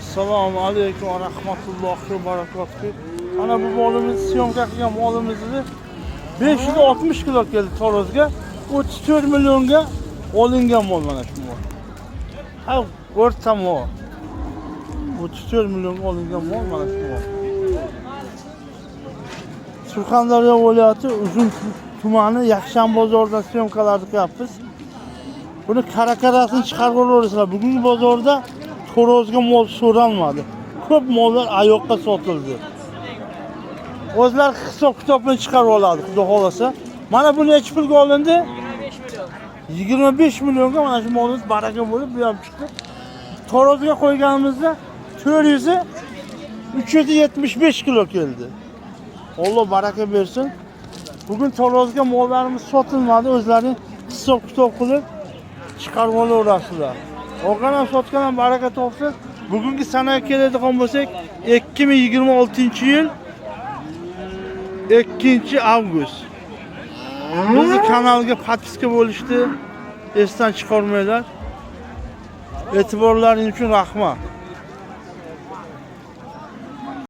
Assalomu alaykum va rahmatullohi va barakatuh. Ana bu molimiz syomka qilgan molimizni 560 kilo keldi Torozga. 34 millionga olingan mol mana shu mol. Ha, o'rta mol. 34 millionga olingan mol mana shu mol. Surxondaryo viloyati Uzun tumani Yaxshan bozoridan syomkalarni qilyapmiz. Buni karakarasini chiqarib olasizlar. Bugungi bozorda Torozga mol so'ralmadi. Ko'p mollar ayoqqa sotildi. O'zlar hisob kitobini chiqarib oladi, xudo xolasa. Mana bu necha pulga olindi? 25 millionga mana shu molimiz baraka bo'lib bu ham chiqdi. Torozga qo'yganimizda 400 375 kilo keldi. Alloh baraka bersin. Bugun Torozga mollarimiz sotilmadi, o'zlarining hisob kitob qilib chiqarib olaverasizlar. Olgan ham sotgan ham baraka topsin. Bugungi sanaga keladigan bo'lsak, 2026-yil 2-avgust. Bizni kanalga podpiska bo'lishdi. Esdan chiqarmanglar. E'tiborlaringiz uchun rahmat.